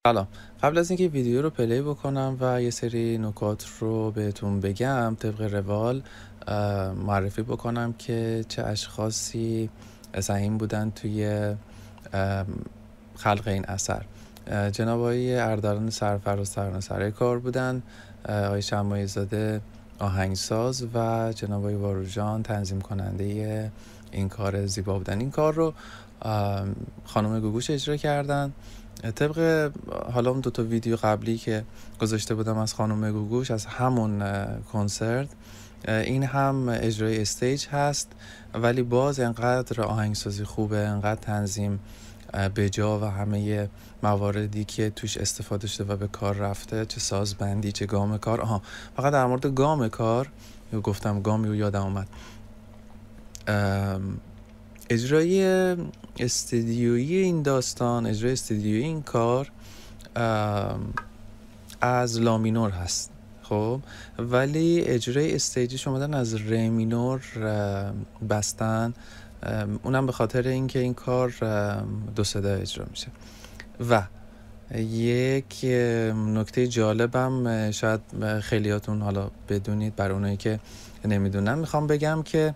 سلام. قبل از اینکه ویدیو رو پلی بکنم و یه سری نکات رو بهتون بگم، طبق روال معرفی بکنم که چه اشخاصی سهیم بودن توی خلق این اثر. جناب آقای اردلان سرفراز سراسر کار بودن، آقای شماعی زاده آهنگساز و جناب آقای واروژان تنظیم کننده این کار زیبا بودن. این کار رو خانم گوگوش اجرا کردن. طبق حالا اون دوتا ویدیو قبلی که گذاشته بودم از خانم گوگوش، از همون کنسرت، این هم اجرای استیج هست، ولی باز انقدر آهنگسازی خوبه، انقدر تنظیم بجا و همه مواردی که توش استفاده شده و به کار رفته، چه سازبندی چه گام کار. فقط در مورد گام کار گفتم، گامی رو یادم اومد. اجرای استدیویی این داستان، اجرای استدیویی این کار از لا مینور هست، خب، ولی اجرای استیجش اومدن از ری مینور بستن، اونم به خاطر اینکه این کار دو صدا اجرا میشه. و یک نکته جالبم شاید خیلیاتون حالا بدونید، برای اونایی که نمیدونن میخوام بگم که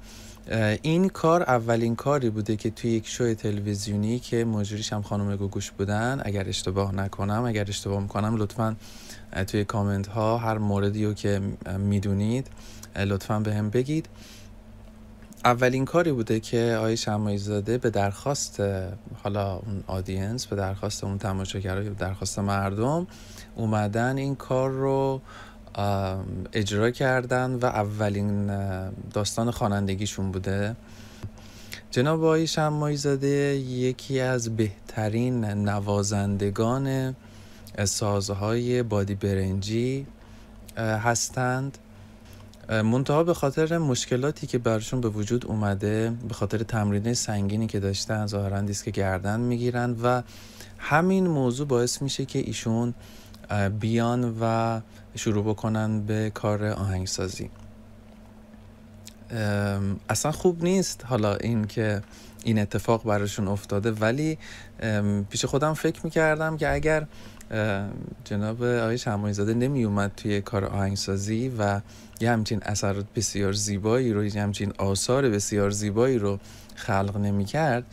این کار اولین کاری بوده که توی یک شو تلویزیونی که مجریش هم خانم گوگوش بودن، اگر اشتباه نکنم، اگر اشتباه میکنم لطفاً توی کامنت ها هر موردی رو که میدونید لطفاً به هم بگید. اولین کاری بوده که آقای شماعی زاده به درخواست حالا اون آدینس، به درخواست اون تماشاگرها، به درخواست مردم اومدن این کار رو اجرا کردن و اولین داستان خوانندگیشون بوده. جناب آقای شماعی زاده یکی از بهترین نوازندگان سازهای بادی برنجی هستند، منتها به خاطر مشکلاتی که براشون به وجود اومده، به خاطر تمرین سنگینی که داشتن، ظاهراً دیسک گردن میگیرن و همین موضوع باعث میشه که ایشون بیان و شروع بکنن به کار آهنگسازی. اصلا خوب نیست حالا این که این اتفاق براشون افتاده، ولی پیش خودم فکر میکردم که اگر جناب آقای شماعی زاده نمی اومد توی کار آهنگسازی و یه همچین اثرات بسیار زیبایی رو، یه همچین آثار بسیار زیبایی رو خلق نمی کرد،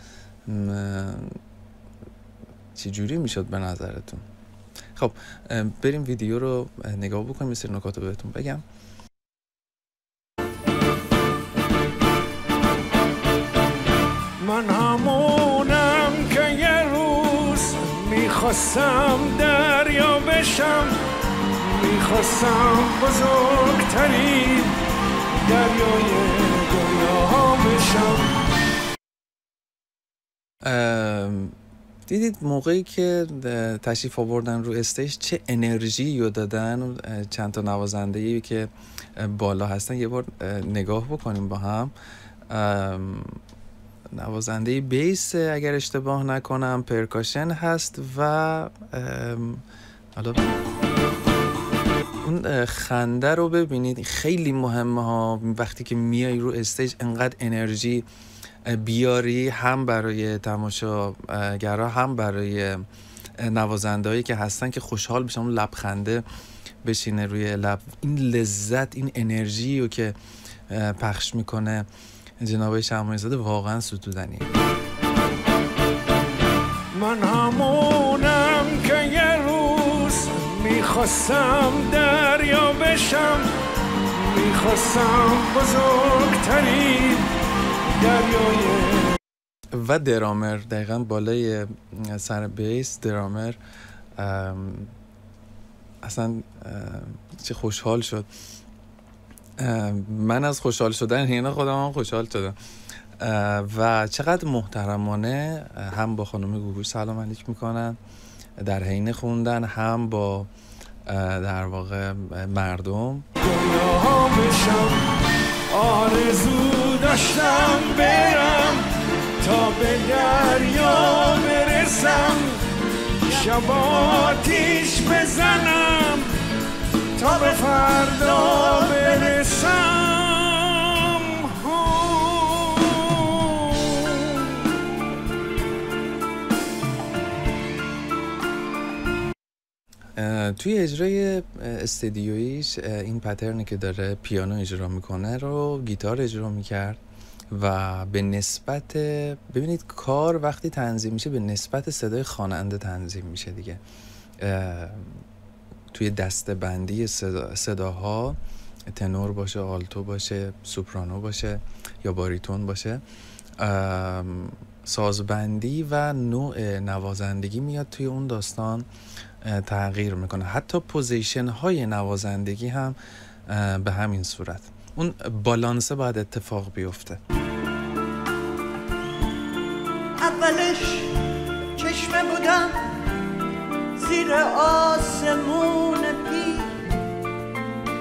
چی جوری میشد به نظرتون؟ خب بریم ویدیو رو نگاه بکنیم، مثل نکات رو بهتون بگم. من همونم که یه روز میخواستم دریا بشم، میخواستم بزرگترین دریای دنیا بشم. دیدید موقعی که تشریف آوردن رو استیج چه انرژی رو دادن؟ چند تا نوازنده‌ای که بالا هستن یه بار نگاه بکنیم با هم. نوازنده بیس اگر اشتباه نکنم، پرکاشن هست و حالا اون خنده رو ببینید، خیلی مهمه ها وقتی که میای رو استیج انقدر انرژی بیاری، هم برای تماشاگرها هم برای نوازنده‌هایی که هستن که خوشحال بشن، اون لبخنده بشینه روی لب، این لذت، این انرژی رو که پخش میکنه جناب شماعی زاده واقعا ستودنیه. من همونم که یه روز میخواستم دریا بشم، میخواستم بزرگترین دریای. و درامر دقیقا بالای سر بیس، درامر اصلا چه خوشحال شد. من از خوشحال شدن اینا خودم هم خوشحال شدم و چقدر محترمانه هم با خانم گوگوش سلام علیک میکنن در حین خوندن، هم با در واقع مردم. دنیا بشم، آرزو داشتم برم تا به دریا برسم، شب آتیش بزنم تا به فردا برسم. توی اجرای استدیویش این پترنی که داره پیانو اجرا میکنه رو گیتار اجرا میکرد و به نسبت، ببینید کار وقتی تنظیم میشه به نسبت صدای خواننده تنظیم میشه دیگه. توی دسته بندی صداها تنور باشه، آلتو باشه، سوپرانو باشه یا باریتون باشه، سازبندی و نوع نوازندگی میاد توی اون داستان تغییر میکنه. حتی پوزیشن های نوازندگی هم به همین صورت. اون بالانسه باید اتفاق بیفته. اولش چشمه بودم زیر آسمون پیر،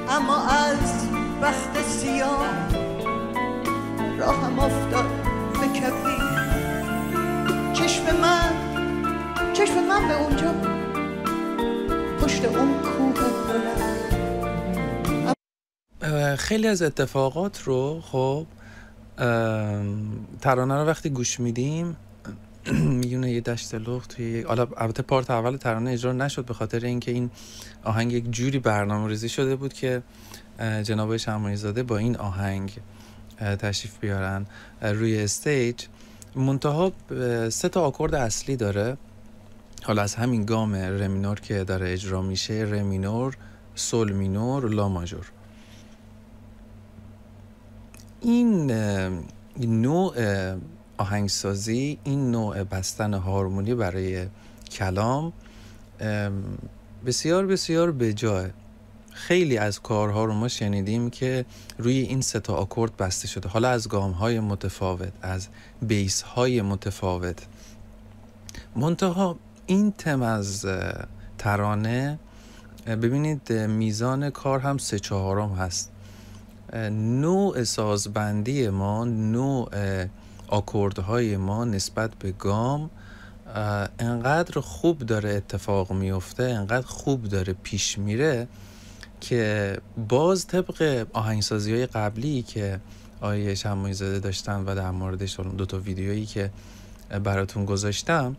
اما از وقت سیاه راهم افتاد به کپی. چشم من به اونجا پشت اون کوه بلند. خیلی از اتفاقات رو خب ترانه رو وقتی گوش میدیم میونه یه دشت لخت توی، حالا البته پارت اول ترانه اجرا نشد به خاطر اینکه این آهنگ یک جوری برنامه‌ریزی شده بود که جناب شماعی زاده با این آهنگ تشریف بیارن روی استیج. منتها 3 تا آکورد اصلی داره، حالا از همین گام ره مینور که داره اجرا میشه: ره مینور، سول مینور، لا ماژور. این نوع آهنگسازی، این نوع بستن هارمونی برای کلام بسیار بسیار بجاه. خیلی از کارها رو ما شنیدیم که روی این 3 تا آکورد بسته شده، حالا از گام‌های متفاوت، از بیس‌های متفاوت. منتها این تم از ترانه ببینید میزان کار هم 3/4 هست. نوع سازبندی ما، نوع آکوردهای ما نسبت به گام انقدر خوب داره اتفاق میفته، انقدر خوب داره پیش میره که باز طبق آهنگسازی‌های قبلی که آقای شماعی زاده داشتن و در موردش 2 تا ویدیویی که براتون گذاشتم،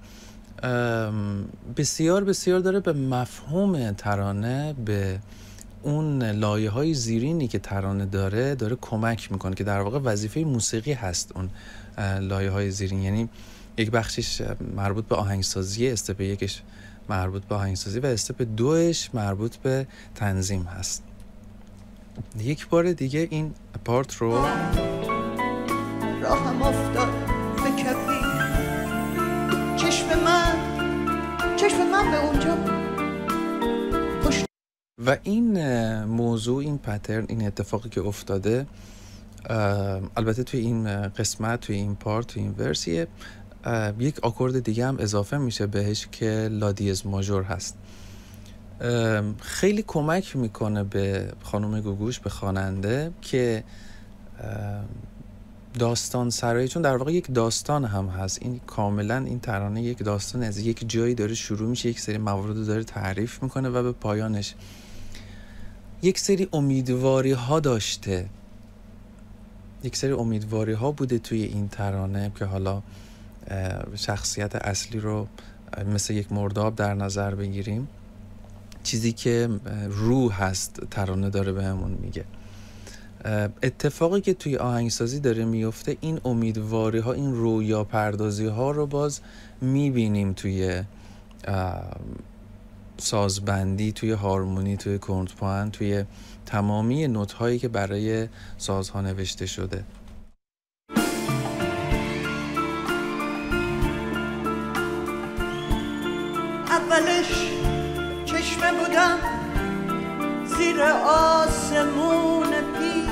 بسیار بسیار داره به مفهوم ترانه، به اون لایه‌های زیرینی که ترانه داره کمک میکنه که در واقع وظیفه موسیقی هست اون لایه‌های زیرین. یعنی یک بخشش مربوط به آهنگسازی، استپ 1ش مربوط به آهنگسازی و استپ 2ش مربوط به تنظیم هست. یک بار دیگه این پارت رو راهم افتاد به کپی. چشم من به اونجا پشت. و این موضوع، این پترن، این اتفاقی که افتاده، البته توی این قسمت، توی این پارت، توی این ورسیه یک آکورد دیگه هم اضافه میشه بهش که لا دیز ماژور هست. خیلی کمک میکنه به خانم گوگوش، به خواننده، که داستان سرایی، چون در واقع یک داستان هم هست. این کاملا این ترانه یک داستان از یک جایی داره شروع میشه، یک سری موارد داره تعریف میکنه و به پایانش یک سری امیدواری ها داشته، یک سری امیدواری ها بوده توی این ترانه که حالا شخصیت اصلی رو مثل یک مرداب در نظر بگیریم. چیزی که روح هست ترانه داره بهمون میگه. اتفاقی که توی آهنگسازی داره میفته، این امیدواری ها، این رویا پردازی ها رو باز میبینیم توی سازبندی، توی هارمونی، توی کنترپوان، توی تمامی نوت هایی که برای سازها نوشته شده. اولش چشمه بودم زیر آسمون پیر،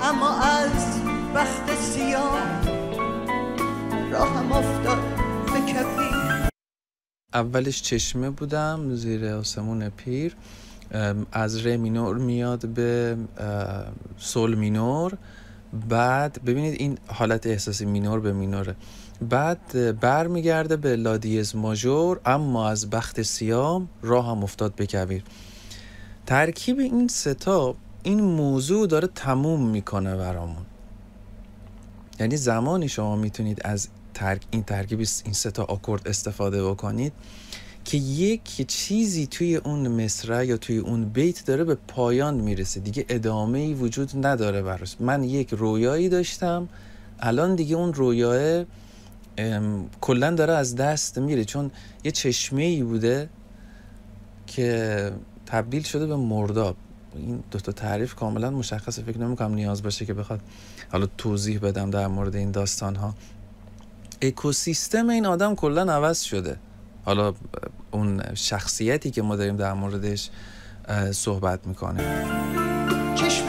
اما از وقت سیاه راهم افتاد به کپی. اولش چشمه بودم زیر آسمون پیر، از ره مینور میاد به سول مینور، بعد ببینید این حالت احساسی مینور به مینوره، بعد بر میگرده به لا دیز ماژور، اما از بخت سیام راه هم افتاد به کویر. ترکیب این 3 تا این موضوع داره تموم میکنه برامون. یعنی زمانی شما میتونید از این ترکیب این 3 تا آکورد استفاده بکنید که یک چیزی توی اون مصرع یا توی اون بیت داره به پایان میرسه، دیگه ادامه‌ای وجود نداره براش. من یک رویایی داشتم، الان دیگه اون رویاه کلن داره از دست میره، چون یه چشمه‌ای بوده که تبدیل شده به مرداب. این دوتا تعریف کاملا مشخصه، فکر نمی‌کنم نیاز باشه که بخواد حالا توضیح بدم در مورد این داستان‌ها. اکوسیستم این آدم کلن عوض شده. حالا اون شخصیتی که ما داریم در موردش صحبت میکنه. چشم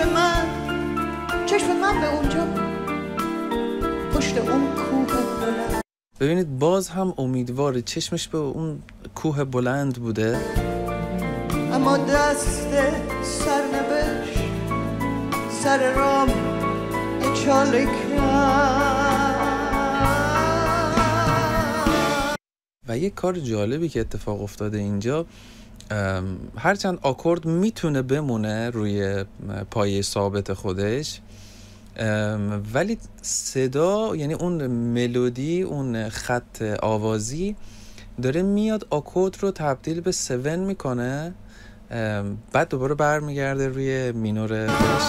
من به اونجا پشت اون کوه بلند. ببینید باز هم امیدواره، چشمش به اون کوه بلند بوده، اما دست سرنوشت سر رام اچاله کرد. و یک کار جالبی که اتفاق افتاده اینجا، هرچند آکورد میتونه بمونه روی پایه ثابت خودش، ولی صدا، یعنی اون ملودی، اون خط آوازی داره میاد آکورد رو تبدیل به 7 میکنه، بعد دوباره برمیگرده روی مینور خودش.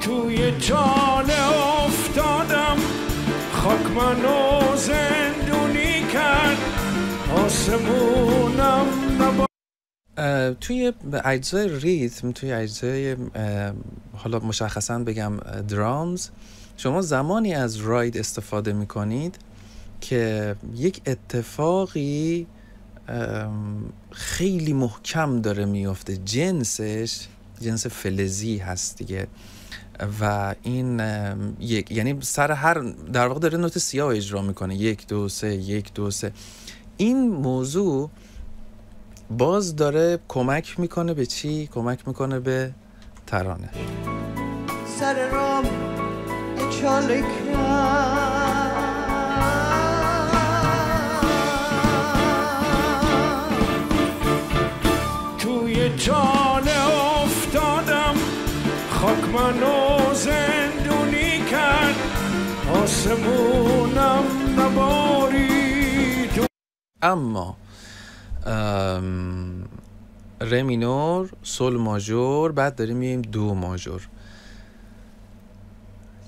توی جاله افتادم، خاک منو زندونی کرد، آسمونم توی اجزای ریتم، توی اجزای حالا مشخصا بگم درامز، شما زمانی از راید استفاده میکنید که یک اتفاقی خیلی محکم داره میفته، جنسش جنس فلزی هست دیگه، و این یعنی سر هر در واقع داره نوت سیاه اجرا میکنه، 1 2 3 1 2 3. این موضوع باز داره کمک میکنه به چی؟ کمک میکنه به ترانه. سر رام اچاله کرد. توی جاله افتادم، خاک منو زندونی کرد، آسمونم نبارید. اما ره مینور، سل ماژور، بعد داریم میایم دو ماژور.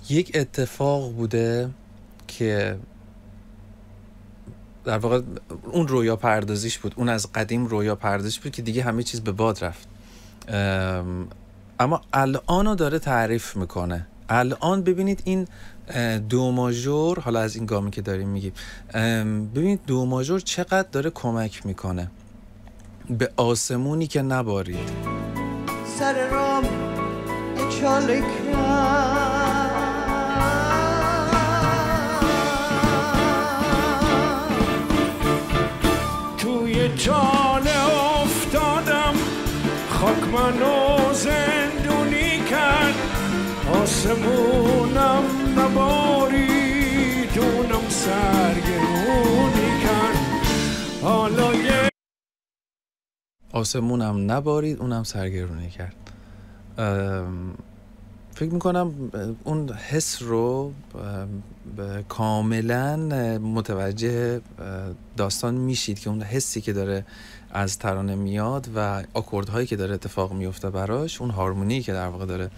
یک اتفاق بوده که در واقع اون رویا پردازیش بود، اون از قدیم رویا پردازیش بود که دیگه همه چیز به باد رفت، اما الانو داره تعریف میکنه. الان ببینید این دو ماژور، حالا از این گامی که داریم میگیم، ببینید دو ماژور چقدر داره کمک میکنه به آسمونی که نبارید. سر رام اچاله کرد. توی جاله افتادم، خاک منو زندونی کرد، آسمونم نبارید، اونم سرگرونی کرد. حالا آسمونم نبارید، اونم سرگرونی کرد. فکر میکنم اون حس رو کاملا متوجه داستان میشید که اون حسی که داره از ترانه میاد و آکوردهایی که داره اتفاق میفته براش، اون هارمونی که در واقع داره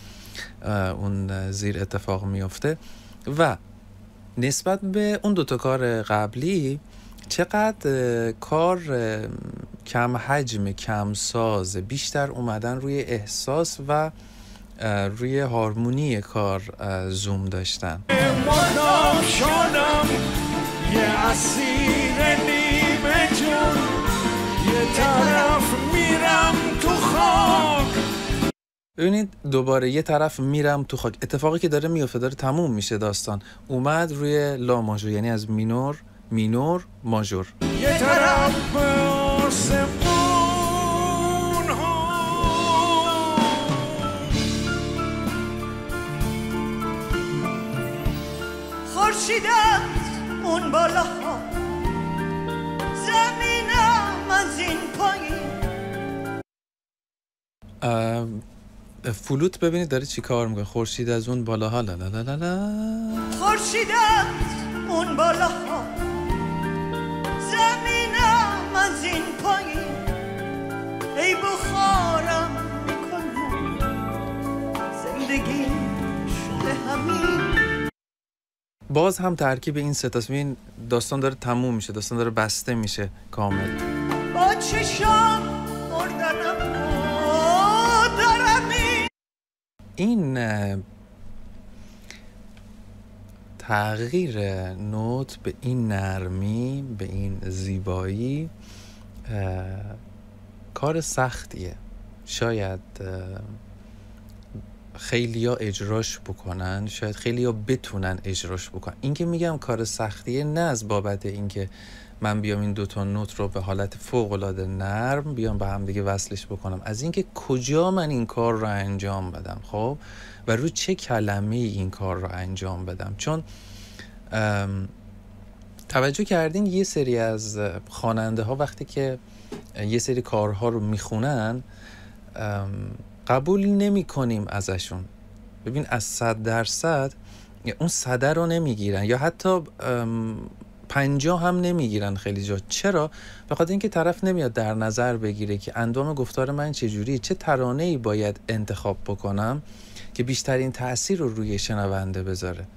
اون زیر اتفاق میفته، و نسبت به اون دوتا کار قبلی چقدر کار کم حجم، کم ساز، بیشتر اومدن روی احساس و روی هارمونی کار زوم داشتن. مردم شدم یه اسیر نیمه جون، یه طرف میرم تو خاک. ببینید دوباره یه طرف میرم تو خاک، اتفاقی که داره میفته، داره تموم میشه داستان، اومد روی لا ماژور، یعنی از مینور ماژور. یه طرف آسمون ها، خورشید از اون بالاها، زمینم از این پایین. فلوت ببینید داره چی کار میکنه. خورشید از اون بالاها، لا لا لا لا لا، خورشید از اون بالاها، باز هم ترکیب این سه تاست. ببین داستان داره تموم میشه، داستان داره بسته میشه کامل. با چشام مردنم دارمی. این تغییر نوت به این نرمی، به این زیبایی کار سختیه. شاید خیلیا اجراش بکنن، شاید خیلیا بتونن اجراش بکنن. این که میگم کار سختیه نه از بابت اینکه من بیام این دوتا نوت رو به حالت فوق‌العاده نرم بیام به هم دیگه وصلش بکنم، از اینکه کجا من این کار رو انجام بدم، خب، و رو چه کلمه این کار رو انجام بدم. چون توجه کردین یه سری از خواننده ها وقتی که یه سری کارها رو میخونن قبول نمی کنیم ازشون. ببین از 100% اون 100 رو نمیگیرن، یا حتی 50 هم نمیگیرن خیلی جا. چرا؟ به خاطر اینکه طرف نمیاد در نظر بگیره که اندام گفتار من چجوری، چه ترانه‌ای باید انتخاب بکنم که بیشترین تأثیر رو روی شنونده بذاره.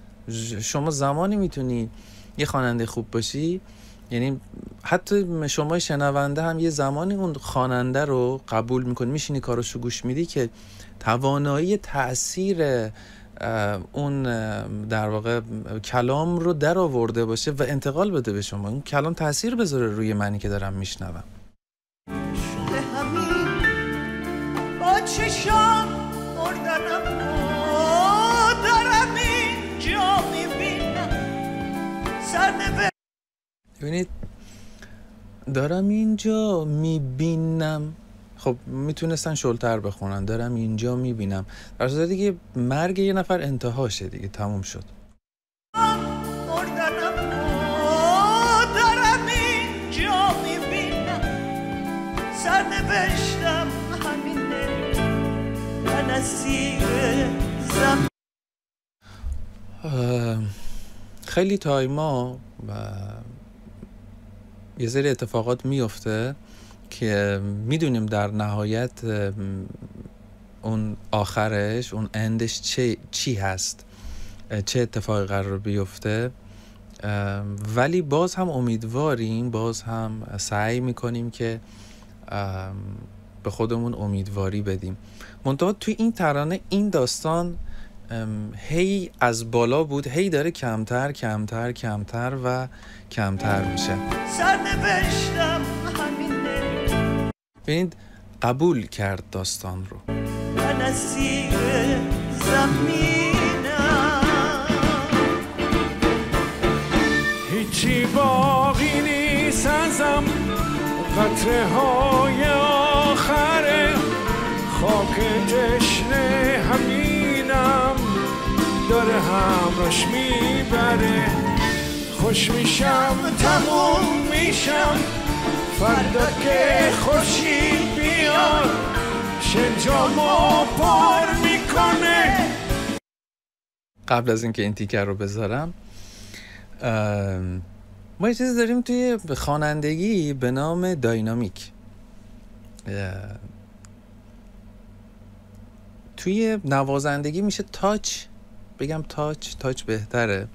شما زمانی میتونی یه خواننده خوب باشی، یعنی حتی شما شنونده هم یه زمانی اون خواننده رو قبول میکنی، میشینی کاراشو گوش میدی که توانایی تأثیر اون در واقع کلام رو در آورده باشه و انتقال بده به شما، اون کلام تأثیر بذاره روی منی که دارم میشنوم. شده همین با چشام مردنم دارم اینجا میبینم سرنوشت. ببینید دارم اینجا میبینم، خب میتونستن شلتر بخونن، دارم اینجا میبینم، در صورتی که مرگ یه نفر انتهاشه دیگه، تموم شد. مردنم دارم اینجا میبینم سرنوشتم همینه و نسیر زمین. خیلی تایما یه سری اتفاقات میفته که میدونیم در نهایت اون آخرش، اون اندش چی هست، چه اتفاقی قرار بیفته، ولی باز هم امیدواریم، باز هم سعی میکنیم که به خودمون امیدواری بدیم. منتها توی این ترانه این داستان هی از بالا بود، هی داره کمتر کمتر کمتر و کمتر میشه. سرنوشتم همینه. ببینید قبول کرد داستان رو. و نسیر زمینم هیچی باقی نیست ازم، قطره های آخره خاک تشنه همینم داره همراش میبره. خوش میشم تموم میشم فردا که خورشید بیاد شنجامو پر میکنه. قبل از اینکه این تیکر رو بذارم، ما یه چیزی داریم توی خوانندگی به نام داینامیک. توی نوازندگی میشه تاچ، بگم تاچ بهتره.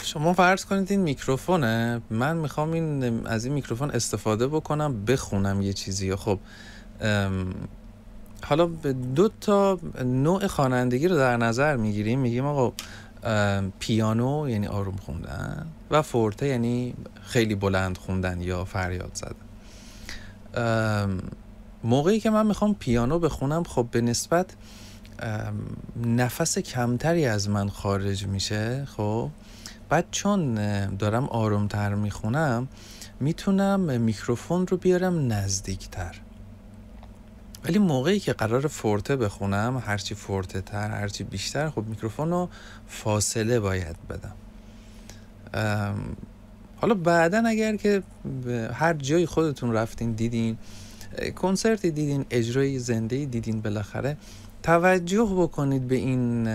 شما فرض کنید این میکروفونه، من میخوام از این میکروفون استفاده بکنم بخونم یه چیزی. خب حالا به 2 تا نوع خوانندگی رو در نظر میگیریم، میگیم آقا پیانو یعنی آروم خوندن و فورته یعنی خیلی بلند خوندن یا فریاد زدن. موقعی که من میخوام پیانو بخونم، خب به نسبت نفس کمتری از من خارج میشه. خب بعد چون دارم آرومتر میخونم میتونم میکروفون رو بیارم نزدیکتر. ولی موقعی که قرار فورته بخونم، هرچی فورته تر هرچی بیشتر، خب میکروفون رو فاصله باید بدم. حالا بعدن اگر که هر جای خودتون رفتین دیدین، کنسرتی دیدین، اجرای زنده دیدین، بالاخره توجه بکنید به این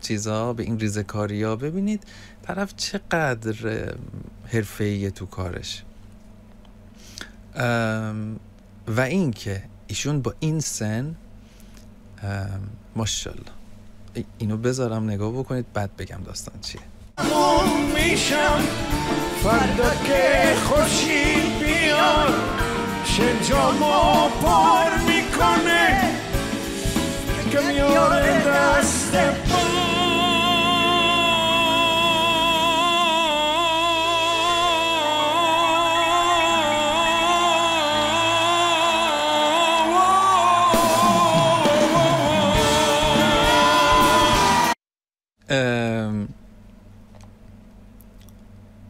چیزا، به این ریزکاری‌ها، ببینید طرف چقدر حرفه‌ایه تو کارش. و این که ایشون با این سن ماشاءالله اینو بذارم نگاه بکنید بعد بگم داستان چیه. میشم فردا که خورشید بیاد شنجامو پر میکنه که میاره دست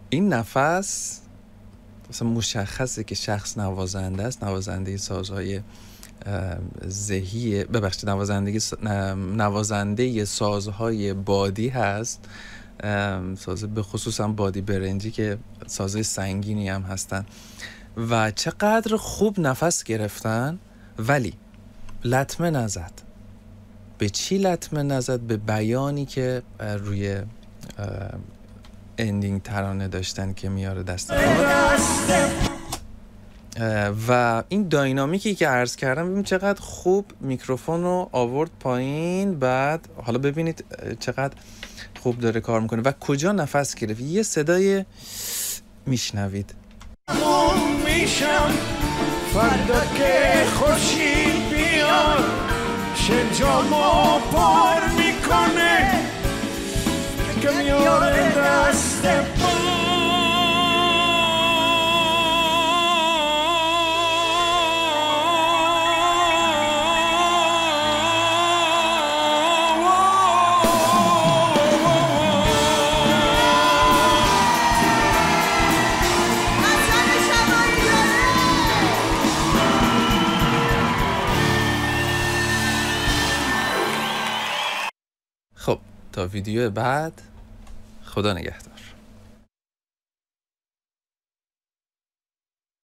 این نفس مثلا مشخصه که شخص نوازنده است، نوازنده سازهای ذهی، ببخشید نوازنده سازهای بادی هست، ساز به خصوص هم بادی برنجی که سازهای سنگینی هم هستن و چقدر خوب نفس گرفتن ولی لطمه نزد. به چی لطمه نزد؟ به بیانی که روی اندینگ ترانه داشتن که میاره دست و این داینامیکی که عرض کردم ببین چقدر خوب میکروفون رو آورد پایین، بعد حالا ببینید چقدر خوب داره کار میکنه و کجا نفس گرفت. یه صدای میشنوید میشم فردا که خورشید بیاد شنجامو پر میکنه که میاره دست خب تا ویدیو بعد، خدا نگهدار.